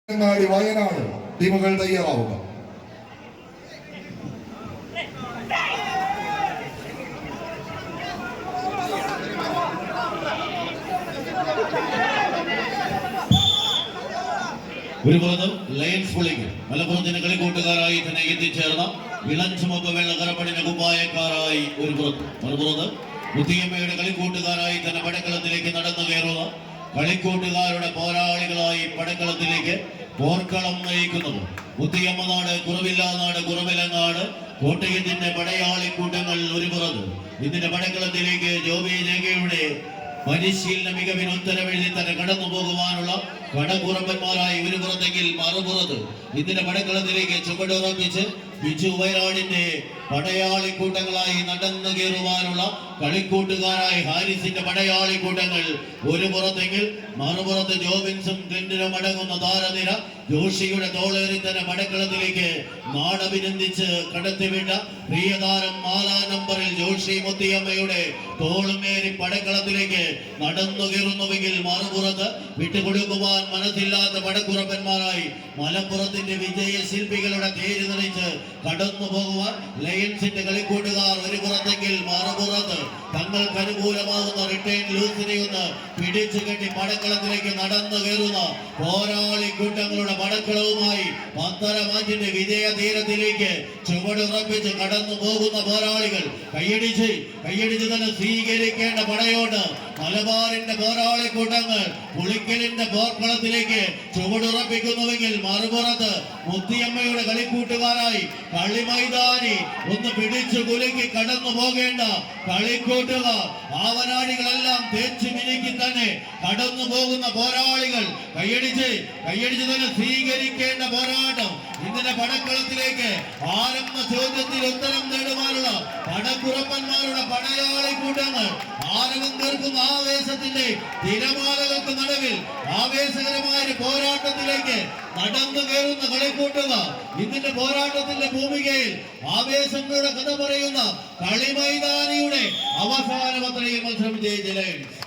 വയനാട് ടീമുകൾ തയ്യാറാവുക. ഒരു പുറത്ത് ലയൺസ് പുള്ളിക്ക് മലപ്പുറത്തിന് കളിക്കൂട്ടുകാരായി തന്നെ എത്തിച്ചേർന്ന ഇളം ചുമപ്പ് വെള്ള കറപ്പടിന് കുപ്പായക്കാരായി ഒരു പുറത്ത്, മറുപുറത്ത് മുത്തിയമ്മയുടെ കളിക്കൂട്ടുകാരായി തന്നെ പടക്കളത്തിലേക്ക് നടന്നു കയറുക കളിക്കൂട്ടുകാരുടെ പോരാളികളായി പടക്കളത്തിലേക്ക് പോർക്കളം നയിക്കുന്നത് മുത്തിയമ്മ നാട്, കുറവില്ലാ നാട്, കുറവിലങ്ങാട് കോട്ടയത്തിന്റെ പടയാളി കൂട്ടങ്ങൾ ഒരു പുറത്ത്. ഇതിന്റെ പടക്കളത്തിലേക്ക് ജോബി ജേകയുടെ പരിശീലന മികവിന് ഉത്തരവെഴുതി തന്നെ കടന്നു പോകുവാനുള്ള കടകുറപ്പന്മാരായി ഒരു പുറത്തെങ്കിൽ മറുപുറത്ത് ഇതിന്റെ പടക്കളത്തിലേക്ക് ചുവടുറപ്പിച്ച് ബിജു വയനാടിന്റെ പടയാളി കൂട്ടങ്ങളായി നടന്നു കയറുവാനുള്ള കളിക്കൂട്ടുകാരായി ഹാരിസിന്റെ പടയാളി കൂട്ടങ്ങൾ ഒരു പുറത്തെങ്കിൽ മറുപുറത്ത് ജോബിൻസും ക്ലിന്റനും അടങ്ങുന്ന താരനിര ജോഷിയുടെ തോളേറി തന്നെ പടക്കളത്തിലേക്ക് നാടഭിനന്ദിച്ച് കടത്തിവിട്ട പ്രിയതാരം 4-ാം നമ്പറിൽ ജോഷി മുത്തിയമ്മയുടെ തോളുമേറി പടക്കളത്തിലേക്ക് നടന്നു കയറുന്നുവെങ്കിൽ മറുപുറത്ത് വിട്ടുകൊടുക്കുവാൻ മനസ്സില്ലാത്ത പടക്കുറപ്പന്മാരായി മലപ്പുറത്തിന്റെ വിജയ ശില്പികളുടെ തേര് തെളിച്ച് കടന്നു പോകുവാൻ ലയൺസിന്റെ കളിക്കൂട്ടുകാർ ഒരു പുറത്തെങ്കിൽ മറുപുറത്ത് തങ്ങൾക്ക് അനുകൂലമാകുന്ന റിട്ടേൺ ലൂസിനെ ഒന്ന് പിടിച്ചു കെട്ടി പടക്കളത്തിലേക്ക് നടന്നു കയറുന്ന പോരാളി കൂട്ടങ്ങളുടെ പടക്കളവുമായി പത്തരമാറ്റിന്റെ വിജയ തീരത്തിലേക്ക് ചുവടുറപ്പിച്ച് കടന്നു പോകുന്ന പോരാളികൾ കയ്യടിച്ച് തന്നെ സ്വീകരിക്കേണ്ട പടയോട്ട് മലബാറിന്റെ പോരാളി കൂട്ടങ്ങൾ പുളിക്കലിന്റെ പോർക്കളത്തിലേക്ക് ചുവടുറപ്പിക്കുന്നുവെങ്കിൽ മറുപുറത്ത് മുത്തിയമ്മയുടെ കളിക്കൂട്ടുകാരായി കളിമൈതാനി ഒന്ന് പിടിച്ചു കുലുക്കി കടന്നു പോകേണ്ട കളിക്കൂട്ടുകാർ ആവനാടികളെല്ലാം തേച്ചു മിനുക്കി തന്നെ കടന്നു പോകുന്ന പോരാളികൾ കയ്യടിച്ച് തന്നെ സ്വീകരിക്കേണ്ട പോരാട്ടം ഇതിന്റെ പടക്കളത്തിലേക്ക് ആരംഭ ചോദ്യത്തിൽ ഉത്തരം നേടുവാനുള്ള പടക്കുറപ്പന്മാരുടെ പടയാളി കൂട്ടങ്ങൾ ആരവം തീർക്കുന്ന ആവേശത്തിന്റെ തിരമാലകൾക്ക് നടുവിൽ ആവേശകരമായ പോരാട്ടത്തിലേക്ക് നടന്നു കയറുന്ന കളിക്കൂട്ടുകാർ ഇതിന്റെ പോരാട്ടത്തിന്റെ ഭൂമികയിൽ ആവേശങ്ങളുടെ കഥ പറയുന്ന കളിമൈതാനിയുടെ അവസാന പത്രയിൽ മത്സരം ജയിച്ച ലയൺസ്.